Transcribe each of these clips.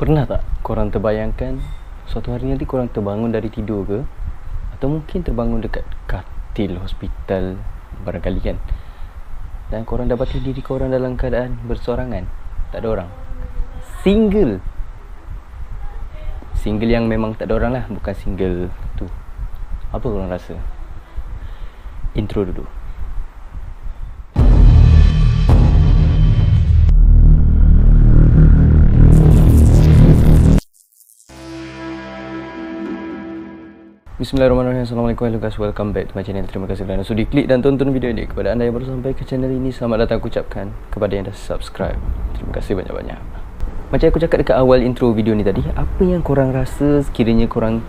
Pernah tak korang terbayangkan suatu hari nanti korang terbangun dari tidur ke, atau mungkin terbangun dekat katil hospital barangkali kan, dan korang dapati diri korang dalam keadaan bersorangan, tak ada orang, single yang memang tak ada orang lah, bukan single tu. Apa korang rasa? Intro dulu. Bismillahirrahmanirrahim. Assalamualaikum, hello guys, welcome back to my channel. Terima kasih kerana sudi klik dan tonton video ini. Kepada anda yang baru sampai ke channel ini, selamat datang aku ucapkan. Kepada yang dah subscribe, terima kasih banyak-banyak. Macam aku cakap dekat awal intro video ni tadi, apa yang korang rasa sekiranya korang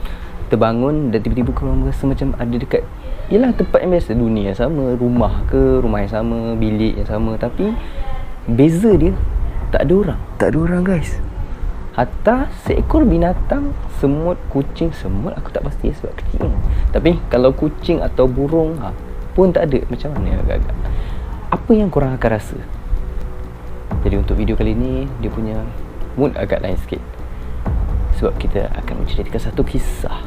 terbangun dan tiba-tiba korang rasa macam ada dekat, yelah, tempat yang biasa, dunia yang sama, rumah yang sama, bilik yang sama, tapi beza dia tak ada orang guys. Hatta seekor binatang, semut, kucing, semut aku tak pasti sebab kecil. Tapi kalau kucing atau burung pun tak ada. Macam mana agak-agak? Apa yang korang akan rasa? Jadi untuk video kali ni, dia punya mood agak lain sikit, sebab kita akan menceritakan satu kisah.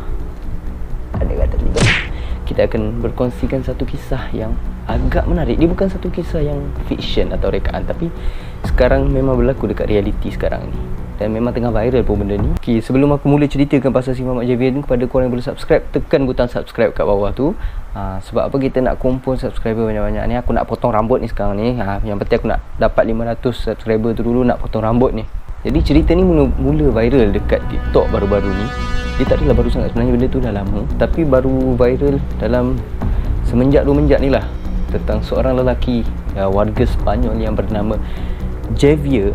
Ada kata juga, kita akan berkongsikan satu kisah yang agak menarik. Dia bukan satu kisah yang fiction atau rekaan, tapi sekarang memang berlaku dekat realiti sekarang ni, dan memang tengah viral pun benda ni. Okay, sebelum aku mula ceritakan pasal si Mamat Javier ni, kepada korang yang belum subscribe, tekan butang subscribe kat bawah tu. Sebab apa kita nak kumpul subscriber banyak-banyak ni. Aku nak potong rambut ni sekarang ni. Yang penting aku nak dapat 500 subscriber tu dulu, nak potong rambut ni. Jadi cerita ni mula viral dekat TikTok baru-baru ni. Dia tak adalah baru sangat, sebenarnya benda tu dah lama, tapi baru viral dalam semenjak 2 menjak ni lah. Tentang seorang lelaki warga Sepanyol yang bernama Javier.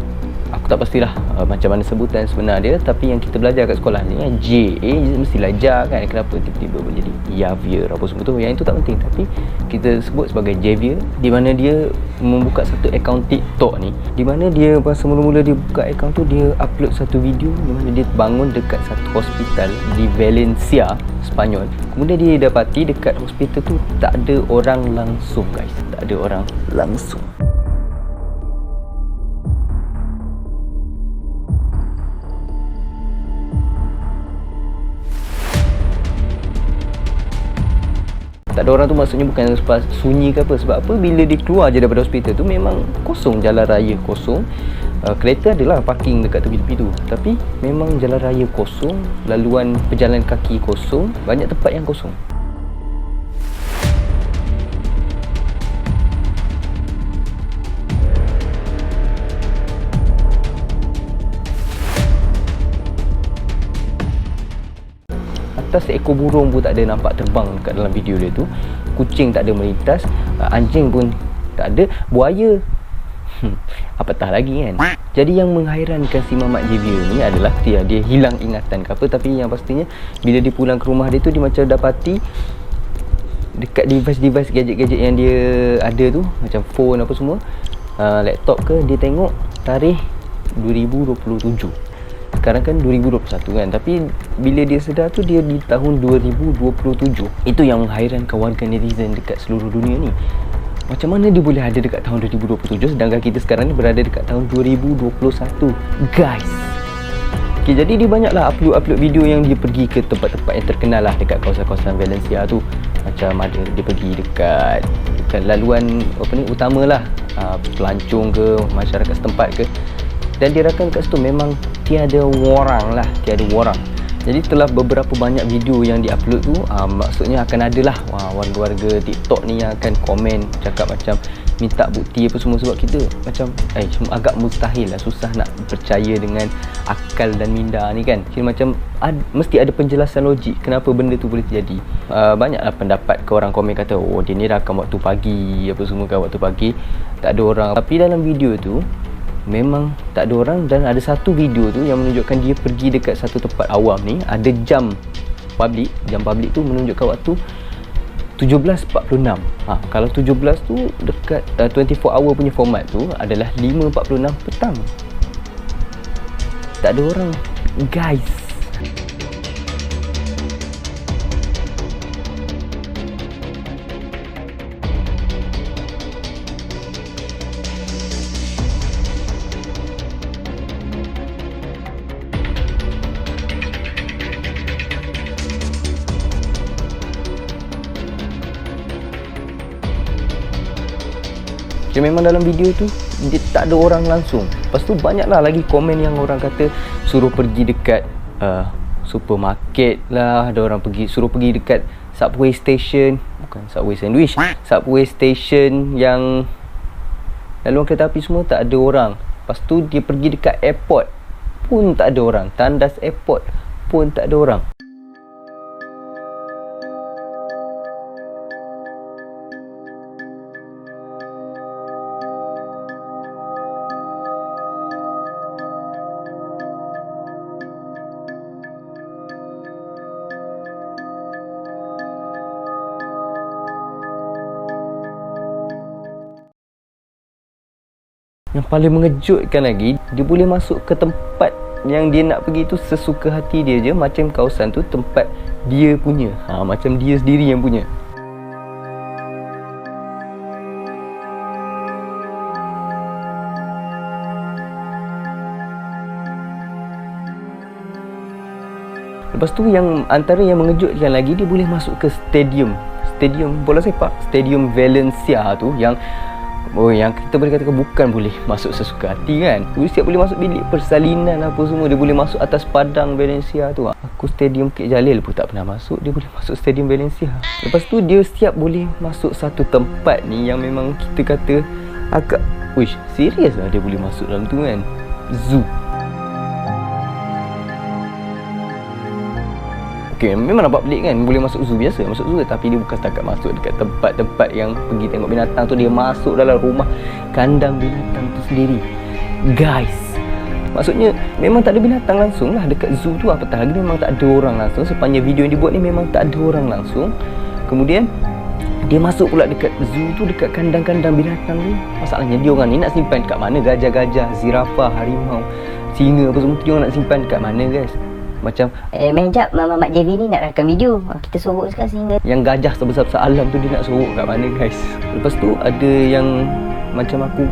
Aku tak pastilah macam mana sebutan sebenar dia, tapi yang kita belajar kat sekolah ni, J-A mestilah Ja kan. Kenapa tiba-tiba menjadi Javier apa semua tu, yang itu tak penting, tapi kita sebut sebagai Javier. Di mana dia membuka satu akaun TikTok ni, di mana dia masa mula-mula dia buka akaun tu, dia upload satu video di mana dia bangun dekat satu hospital di Valencia, Sepanyol. Kemudian dia dapati dekat hospital tu tak ada orang langsung guys, tak ada orang langsung. Tak ada orang tu maksudnya bukan sunyi ke apa. Sebab apa? Bila dia keluar je daripada hospital tu, memang kosong, jalan raya kosong. Kereta adalah parking dekat tepi-tepi tu, tapi memang jalan raya kosong, laluan pejalan kaki kosong, banyak tempat yang kosong. Seekor burung pun tak ada nampak terbang dekat dalam video dia tu. Kucing tak ada melintas, anjing pun tak ada, buaya apatah lagi kan. Jadi yang menghairankan si Mamat Javier ni adalah dia hilang ingatan ke apa, tapi yang pastinya bila dia pulang ke rumah dia tu, dia macam dapati dekat device gadget-gadget yang dia ada tu, macam phone apa semua, laptop ke, dia tengok tarikh 2027. Sekarang kan 2021 kan, tapi bila dia sedar tu, dia di tahun 2027. Itu yang menghairankan warga netizen dekat seluruh dunia ni. Macam mana dia boleh ada dekat tahun 2027 sedangkan kita sekarang ni berada dekat tahun 2021 guys. Okay, jadi dia banyaklah upload video yang dia pergi ke tempat-tempat yang terkenal lah dekat kawasan-kawasan Valencia tu. Macam ada dia pergi dekat laluan apa ni, utama lah, pelancong ke, masyarakat setempat ke. Dan dia rakam kat situ memang tiada orang. Jadi setelah beberapa banyak video yang diupload tu, maksudnya akan adalah warga-warga TikTok ni yang akan komen, cakap macam minta bukti apa semua. Sebab kita macam agak mustahil lah, susah nak percaya dengan akal dan minda ni kan. Jadi macam mesti ada penjelasan logik kenapa benda tu boleh terjadi. Banyaklah pendapat ke orang komen kata, oh dia ni rakam waktu pagi apa semua kan, waktu pagi tak ada orang. Tapi dalam video tu memang tak ada orang. Dan ada satu video tu yang menunjukkan dia pergi dekat satu tempat awam ni, ada jam public tu menunjukkan waktu 17.46. Kalau 17 tu dekat 24 hour punya format tu adalah 5.46 petang. Tak ada orang guys. Macam memang dalam video tu dia tak ada orang langsung. Lepas tu banyaklah lagi komen yang orang kata suruh pergi dekat supermarket lah, ada orang suruh pergi dekat Subway station, bukan Subway sandwich, Subway station yang laluan kereta api semua tak ada orang. Lepas tu dia pergi dekat airport pun tak ada orang, tandas airport pun tak ada orang. Yang paling mengejutkan lagi, dia boleh masuk ke tempat yang dia nak pergi tu sesuka hati dia je. Macam kawasan tu tempat dia punya, macam dia sendiri yang punya. Lepas tu yang antara yang mengejutkan lagi, dia boleh masuk ke stadium bola sepak, Stadium Valencia tu yang yang kita boleh katakan bukan boleh masuk sesuka hati kan. Dia siap boleh masuk bilik persalinan apa semua, dia boleh masuk atas padang Valencia tu. Aku Stadium Kek Jalil pun tak pernah masuk, dia boleh masuk Stadium Valencia. Lepas tu dia siap boleh masuk satu tempat ni yang memang kita kata agak serius lah dia boleh masuk dalam tu kan, zoo. Okay, memang nampak pelik kan, boleh masuk zoo biasa, masuk zoo, tapi dia bukan setakat masuk dekat tempat-tempat yang pergi tengok binatang tu, dia masuk dalam rumah kandang binatang tu sendiri. Guys, maksudnya memang tak ada binatang langsung lah dekat zoo tu, apatah lagi memang tak ada orang langsung. Sepanjang video yang dibuat ni memang tak ada orang langsung. Kemudian dia masuk pula dekat zoo tu, dekat kandang-kandang binatang tu. Masalahnya dia orang ni nak simpan dekat mana gajah-gajah, zirafah, harimau, singa apa semua tu, dia orang nak simpan dekat mana guys? Macam Jap, Mak JV ni nak rakam video, kita sorok sekarang sehingga yang gajah sebesar-besar alam tu dia nak sorok kat mana guys. Lepas tu ada yang macam aku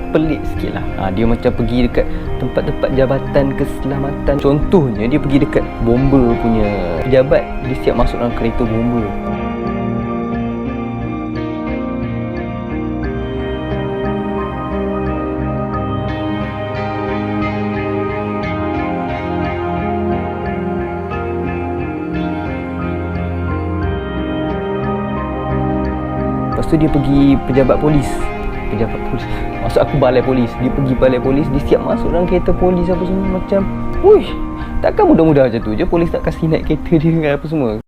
pelik sikit lah. Dia macam pergi dekat tempat-tempat jabatan keselamatan. Contohnya dia pergi dekat bomba punya pejabat, dia siap masuk dalam kereta bomba. Lepas tu dia pergi pejabat polis. Maksud aku balai polis. Dia pergi balai polis, dia siap masuk dalam kereta polis apa semua. Macam takkan mudah-mudah macam tu je polis tak kasih naik kereta dia dengan apa semua.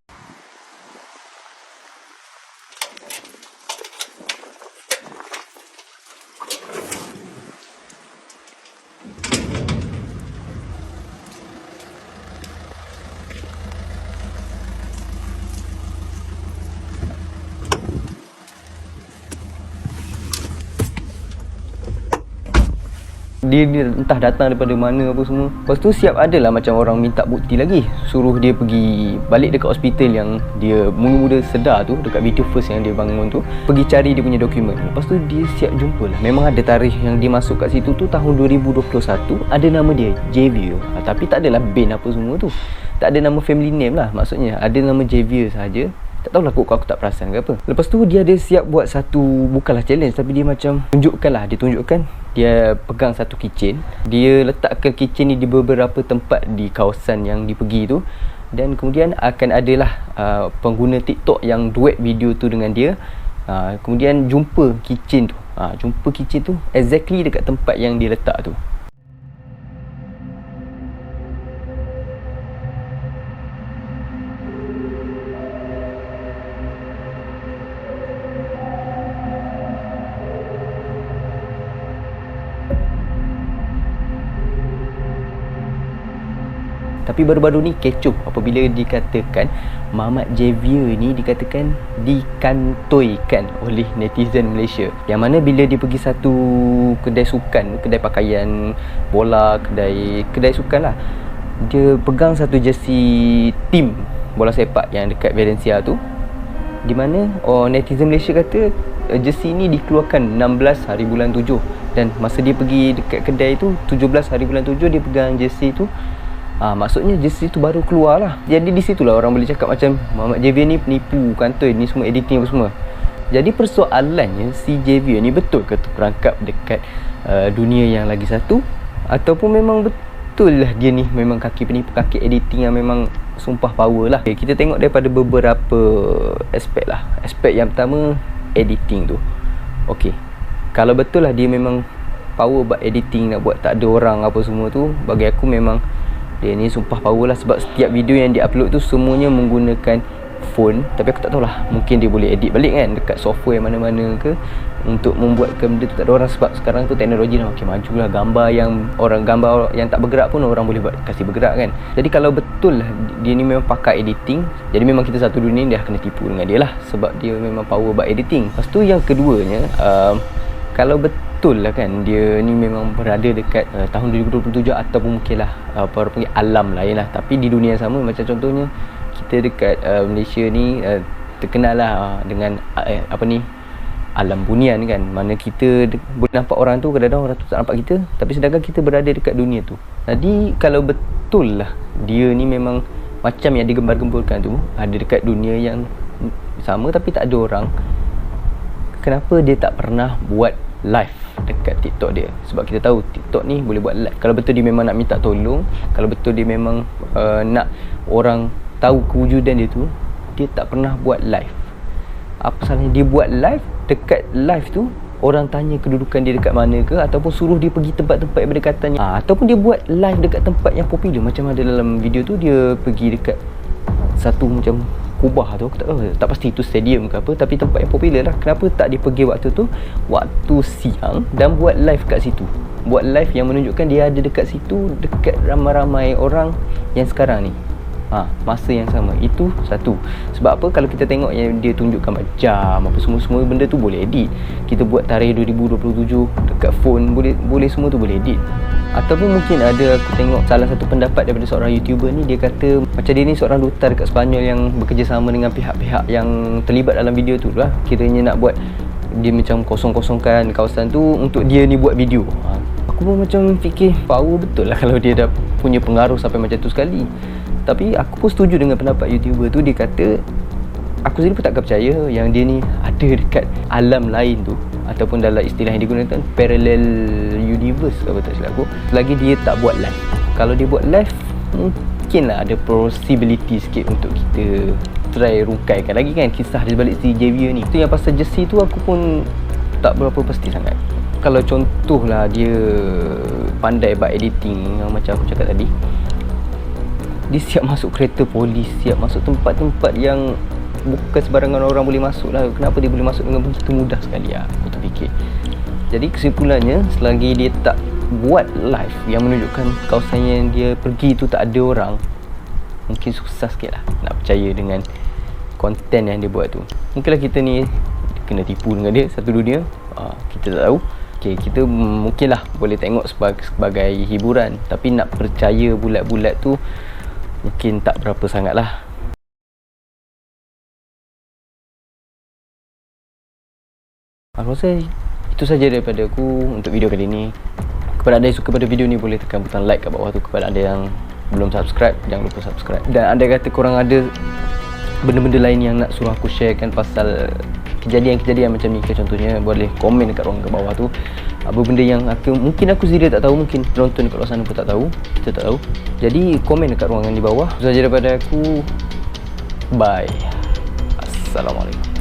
Dia entah datang daripada mana apa semua. Lepas tu siap adalah macam orang minta bukti lagi, suruh dia pergi balik dekat hospital yang dia mula-mula sedar tu, dekat video first yang dia bangun tu, pergi cari dia punya dokumen. Lepas tu dia siap jumpa lah. Memang ada tarikh yang dia masuk kat situ tu tahun 2021. Ada nama dia Javier, tapi tak adalah bin apa semua tu, tak ada nama family name lah. Maksudnya ada nama Javier saja. Tak tahulah aku tak perasan ke apa. Lepas tu dia ada siap buat satu, bukanlah challenge, tapi dia macam tunjukkan dia pegang satu keychain. Dia letakkan keychain ni di beberapa tempat di kawasan yang dia pergi tu. Dan kemudian akan adalah pengguna TikTok yang duet video tu dengan dia. Kemudian jumpa keychain tu exactly dekat tempat yang dia letak tu. Tapi baru-baru ni kecoh apabila dikatakan Mamat Javier ni dikatakan dikantoikan oleh netizen Malaysia. Yang mana bila dia pergi satu kedai sukan, kedai pakaian bola, kedai sukan lah, dia pegang satu jersey tim bola sepak yang dekat Valencia tu, di mana netizen Malaysia kata jersey ni dikeluarkan 16 hari bulan 7, dan masa dia pergi dekat kedai tu 17 hari bulan 7 dia pegang jersey tu. Maksudnya jersey tu baru keluar lah. Jadi di situlah orang boleh cakap macam Mamat Javier ni penipu, kantoi, ni semua editing apa semua. Jadi persoalannya si Javier ni betul ke terperangkap dekat dunia yang lagi satu, ataupun memang betul lah dia ni memang kaki penipu, kaki editing yang memang sumpah power lah. Okay, kita tengok daripada beberapa aspek lah. Aspek yang pertama, editing tu. Okey, kalau betul lah dia memang power buat editing, nak buat tak ada orang apa semua tu, bagi aku memang dia ni sumpah power lah. Sebab setiap video yang dia upload tu semuanya menggunakan phone. Tapi aku tak tahulah, mungkin dia boleh edit balik kan dekat software mana-mana ke, untuk membuatkan benda tu tak ada orang. Sebab sekarang tu teknologi dah makin maju lah. Gambar yang tak bergerak pun orang boleh buat kasih bergerak kan. Jadi kalau betul lah dia ni memang pakai editing, jadi memang kita satu dunia dah kena tipu dengan dia lah, sebab dia memang power buat editing. Lepas tu yang keduanya, kalau betul lah kan dia ni memang berada dekat tahun 2027 ataupun mungkin lah apa panggil alam lain lah, tapi di dunia yang sama. Macam contohnya kita dekat Malaysia ni terkenal lah dengan apa ni, alam bunian kan, mana kita boleh nampak orang tu, kadang-kadang orang tu tak nampak kita, tapi sedangkan kita berada dekat dunia tu. Jadi kalau betul lah dia ni memang macam yang digembar-gemburkan tu, ada dekat dunia yang sama tapi tak ada orang, kenapa dia tak pernah buat live dekat TikTok dia? Sebab kita tahu TikTok ni boleh buat live. Kalau betul dia memang nak minta tolong, kalau betul dia memang nak orang tahu kewujudan dia tu, dia tak pernah buat live. Apa salahnya dia buat live? Dekat live tu orang tanya kedudukan dia dekat mana ke, ataupun suruh dia pergi tempat-tempat yang berdekatannya, ataupun dia buat live dekat tempat yang popular. Macam ada dalam video tu, dia pergi dekat satu macam kubah tu, aku tak tahu, tak pasti itu stadium ke apa, tapi tempat yang popular lah. Kenapa tak dia pergi waktu tu, waktu siang, dan buat live kat situ? Buat live yang menunjukkan dia ada dekat situ, dekat ramai-ramai orang yang sekarang ni. Masa yang sama. Itu satu. Sebab apa, kalau kita tengok yang dia tunjukkan jam apa semua benda tu boleh edit. Kita buat tarikh 2027 dekat phone, boleh semua tu boleh edit. Ataupun mungkin ada, aku tengok salah satu pendapat daripada seorang YouTuber ni, dia kata macam dia ni seorang duta dekat Sepanyol yang bekerjasama dengan pihak-pihak yang terlibat dalam video tu lah. Kiranya nak buat dia macam kosong-kosongkan kawasan tu untuk dia ni buat video. Aku pun macam fikir power betul lah kalau dia dah punya pengaruh sampai macam tu sekali. Tapi aku pun setuju dengan pendapat YouTuber tu. Dia kata, aku sendiri pun tak percaya yang dia ni ada dekat alam lain tu, ataupun dalam istilah yang digunakan parallel universe apa tak silap aku, selagi dia tak buat live. Kalau dia buat live, mungkinlah ada possibility sikit untuk kita try rungkaikan lagi kan kisah di balik si Javier ni. Itu yang pasal jersey tu aku pun tak berapa pasti sangat. Kalau contohlah dia pandai buat editing macam aku cakap tadi, dia siap masuk kereta polis, siap masuk tempat-tempat yang bukan sebarangan orang boleh masuk lah. Kenapa dia boleh masuk dengan begitu mudah sekali aku terfikir. Jadi kesimpulannya, selagi dia tak buat live yang menunjukkan kawasan yang dia pergi tu tak ada orang, mungkin susah sikit lah nak percaya dengan konten yang dia buat tu. Mungkinlah kita ni kena tipu dengan dia satu dunia, kita tak tahu. Okay, kita mungkinlah boleh tengok sebagai hiburan, tapi nak percaya bulat-bulat tu mungkin tak berapa sangat lah. Aku rasa itu saja daripada aku untuk video kali ni. Kepada anda yang suka pada video ni, boleh tekan butang like kat bawah tu. Kepada anda yang belum subscribe, jangan lupa subscribe. Dan anda kata korang ada benda-benda lain yang nak suruh aku sharekan pasal kejadian-kejadian macam ni ke, contohnya, boleh komen dekat ruang kat bawah tu. Apa benda yang mungkin aku sendiri tak tahu, mungkin penonton dekat luar sana pun tak tahu, kita tak tahu. Jadi komen dekat ruangan di bawah. Itu saja daripada aku. Bye. Assalamualaikum.